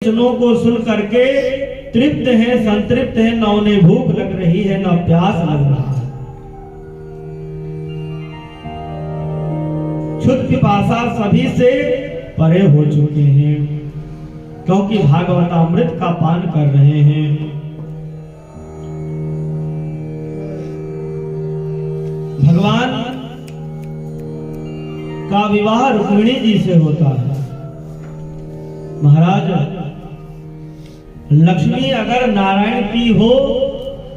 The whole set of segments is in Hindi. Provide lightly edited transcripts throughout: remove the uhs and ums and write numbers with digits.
वचनों को सुन करके तृप्त है, संतृप्त है, न उन्हें भूख लग रही है, न प्यास लग रहा है। क्षुध पिपासा सभी से परे हो चुके हैं, क्योंकि भागवतामृत का पान कर रहे हैं। भगवान का विवाह रुक्मिणी जी से होता है। महाराज, लक्ष्मी अगर नारायण की हो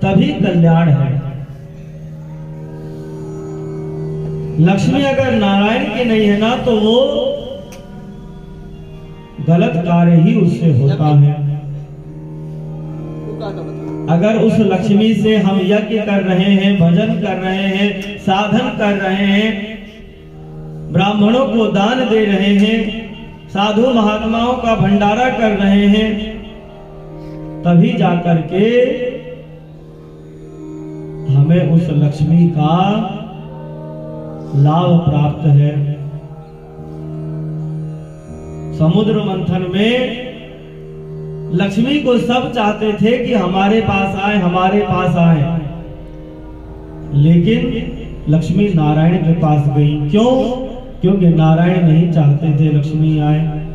तभी कल्याण है। लक्ष्मी अगर नारायण की नहीं है ना, तो वो गलत कार्य ही उससे होता है। अगर उस लक्ष्मी से हम यज्ञ कर रहे हैं, भजन कर रहे हैं, साधन कर रहे हैं, ब्राह्मणों को दान दे रहे हैं, साधु महात्माओं का भंडारा कर रहे हैं, तभी जाकर के हमें उस लक्ष्मी का लाभ प्राप्त है। समुद्र मंथन में लक्ष्मी को सब चाहते थे कि हमारे पास आए, हमारे पास आए, लेकिन लक्ष्मी नारायण के पास गई। क्यों? क्योंकि नारायण नहीं चाहते थे लक्ष्मी आए।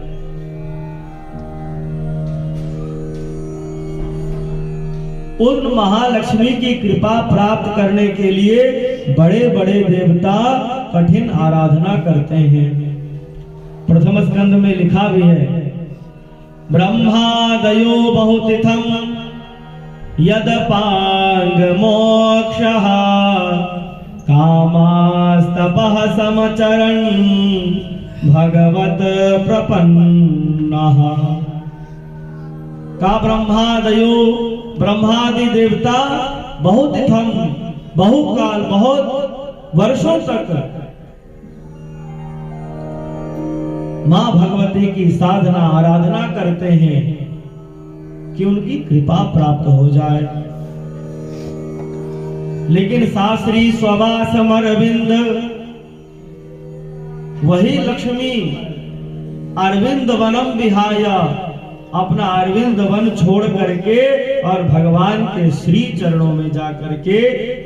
पूर्ण महालक्ष्मी की कृपा प्राप्त करने के लिए बड़े बड़े देवता कठिन आराधना करते हैं। प्रथम स्कंद में लिखा भी है, ब्रह्मादयो बहुतिथम यद पांग मोक्षः कामास्तपः समचरन् भगवत प्रपन्नः। का ब्रह्मादयो, ब्रह्मादि देवता बहुतिथम, बहुकाल, बहुत वर्षों तक मां भगवती की साधना आराधना करते हैं कि उनकी कृपा प्राप्त हो जाए। लेकिन शास्त्री स्ववासम अरविंद, वही लक्ष्मी अरविंद वनम विहाय, अपना अरविंद वन छोड़ करके और भगवान के श्री चरणों में जा करके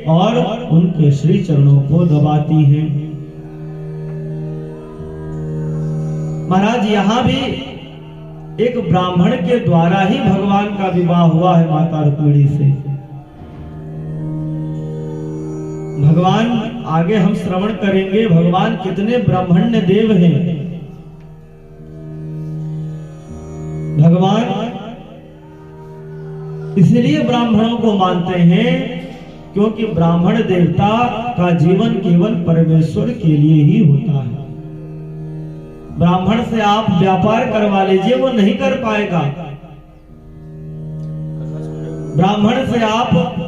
और उनके श्री चरणों को दबाती हैं। महाराज, यहां भी एक ब्राह्मण के द्वारा ही भगवान का विवाह हुआ है माता रुक्मिणी से। भगवान, आगे हम श्रवण करेंगे भगवान कितने ब्राह्मण्य देव हैं। भगवान इसलिए ब्राह्मणों को मानते हैं क्योंकि ब्राह्मण देवता का जीवन केवल परमेश्वर के लिए ही होता है। ब्राह्मण से आप व्यापार करवा लीजिए, वो नहीं कर पाएगा। ब्राह्मण से आप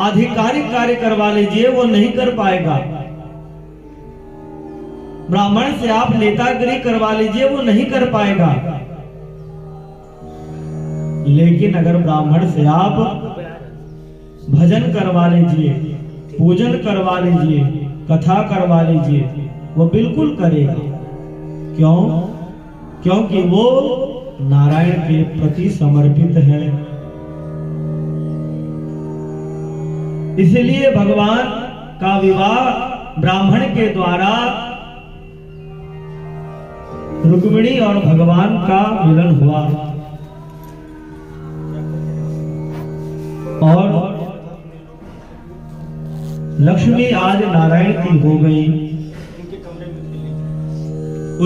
आधिकारिक कार्य करवा लीजिए, वो नहीं कर पाएगा। ब्राह्मण से आप नेतागिरी करवा लीजिए, वो नहीं कर पाएगा। लेकिन अगर ब्राह्मण से आप भजन करवा लीजिए, पूजन करवा लीजिए, कथा करवा लीजिए, वो बिल्कुल करेगा। क्यों? क्योंकि वो नारायण के प्रति समर्पित है। इसलिए भगवान का विवाह ब्राह्मण के द्वारा रुक्मिणी और भगवान का मिलन हुआ। और लक्ष्मी आज नारायण की हो गई।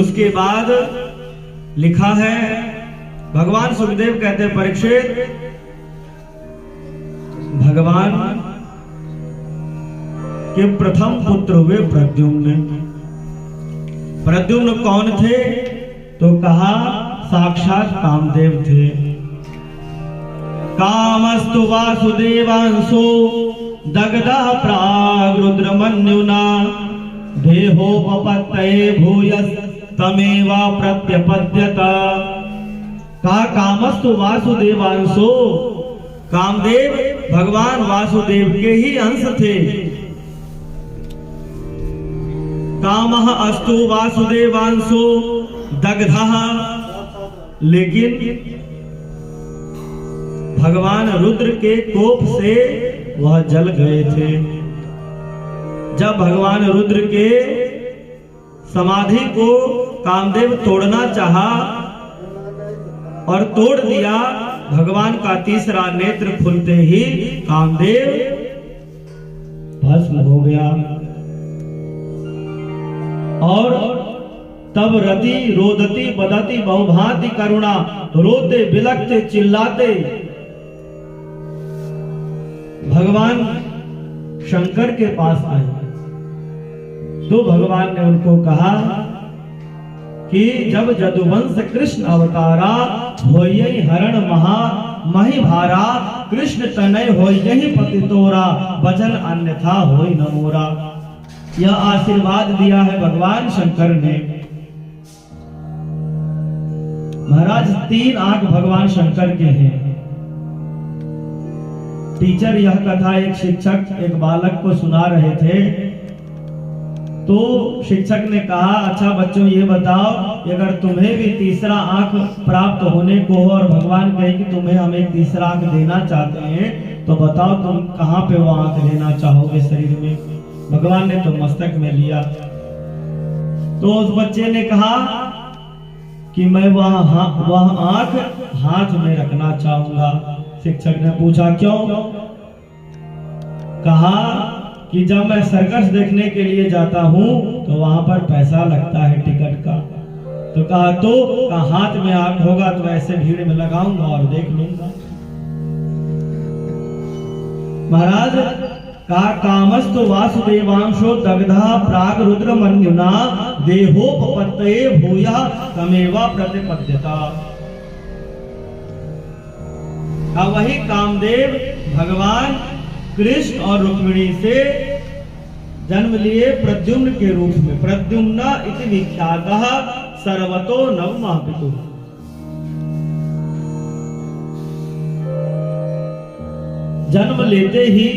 उसके बाद लिखा है, भगवान सुखदेव कहते हैं, परीक्षित, भगवान के प्रथम पुत्र हुए प्रद्युम्न। प्रद्युम्न कौन थे? तो कहा साक्षात कामदेव थे। कामस्तु वासुदेवांशो दग्धः प्राग रुद्रमन्युना देहोपपत्तये भूयस् तमेवा प्रत्यपद्यत। कहा कामस्तु वासुदेवांशो, कामदेव भगवान वासुदेव के ही अंश थे। कामः अस्तु वासुदेवांशो दग्धः, लेकिन भगवान रुद्र के कोप से वह जल गए थे। जब भगवान रुद्र के समाधि को कामदेव तोड़ना चाहा और तोड़ दिया, भगवान का तीसरा नेत्र खुलते ही कामदेव भस्म हो गया। और तब रति रोदती बदती बहुभांति करुणा, रोते बिलखते चिल्लाते भगवान शंकर के पास आए। तो भगवान ने उनको कहा कि जब जदुवंश कृष्ण अवतारा होयहि हरण महा मही भारा, कृष्ण तनय होयहि पति तोरा, वचन अन्यथा होय न मोरा। यह आशीर्वाद दिया है भगवान शंकर ने। महाराज 3 आंख भगवान शंकर के हैं। टीचर यह कथा एक शिक्षक एक बालक को सुना रहे थे। तो शिक्षक ने कहा, अच्छा बच्चों ये बताओ, अगर तुम्हें भी तीसरा आंख प्राप्त होने को हो और भगवान कहे कि तुम्हें हम एक तीसरा आंख देना चाहते हैं, तो बताओ तुम कहाँ पे वो आंख लेना चाहोगे शरीर में। भगवान ने तो मस्तक में लिया। तो उस बच्चे ने कहा कि मैं वह आंख हाथ में रखना चाहूंगा। शिक्षक ने पूछा क्यों? कहा कि जब मैं सर्कस देखने के लिए जाता हूँ तो वहां पर पैसा लगता है टिकट का। तो कहा तो हाथ में आंख होगा तो ऐसे भीड़ में लगाऊंगा और देख लूंगा। महाराज कहा कामस्तु वासुदेवांशो दग्धा प्राग रुद्र मन्युना, देहोपपत्तये भूया तमेवा प्रतिपद्यता। वही कामदेव भगवान कृष्ण और रुक्मिणी से जन्म लिए प्रद्युम्न के रूप में। प्रद्युम्न इति विख्यातः सर्वतो नवमः पितुः। जन्म लेते ही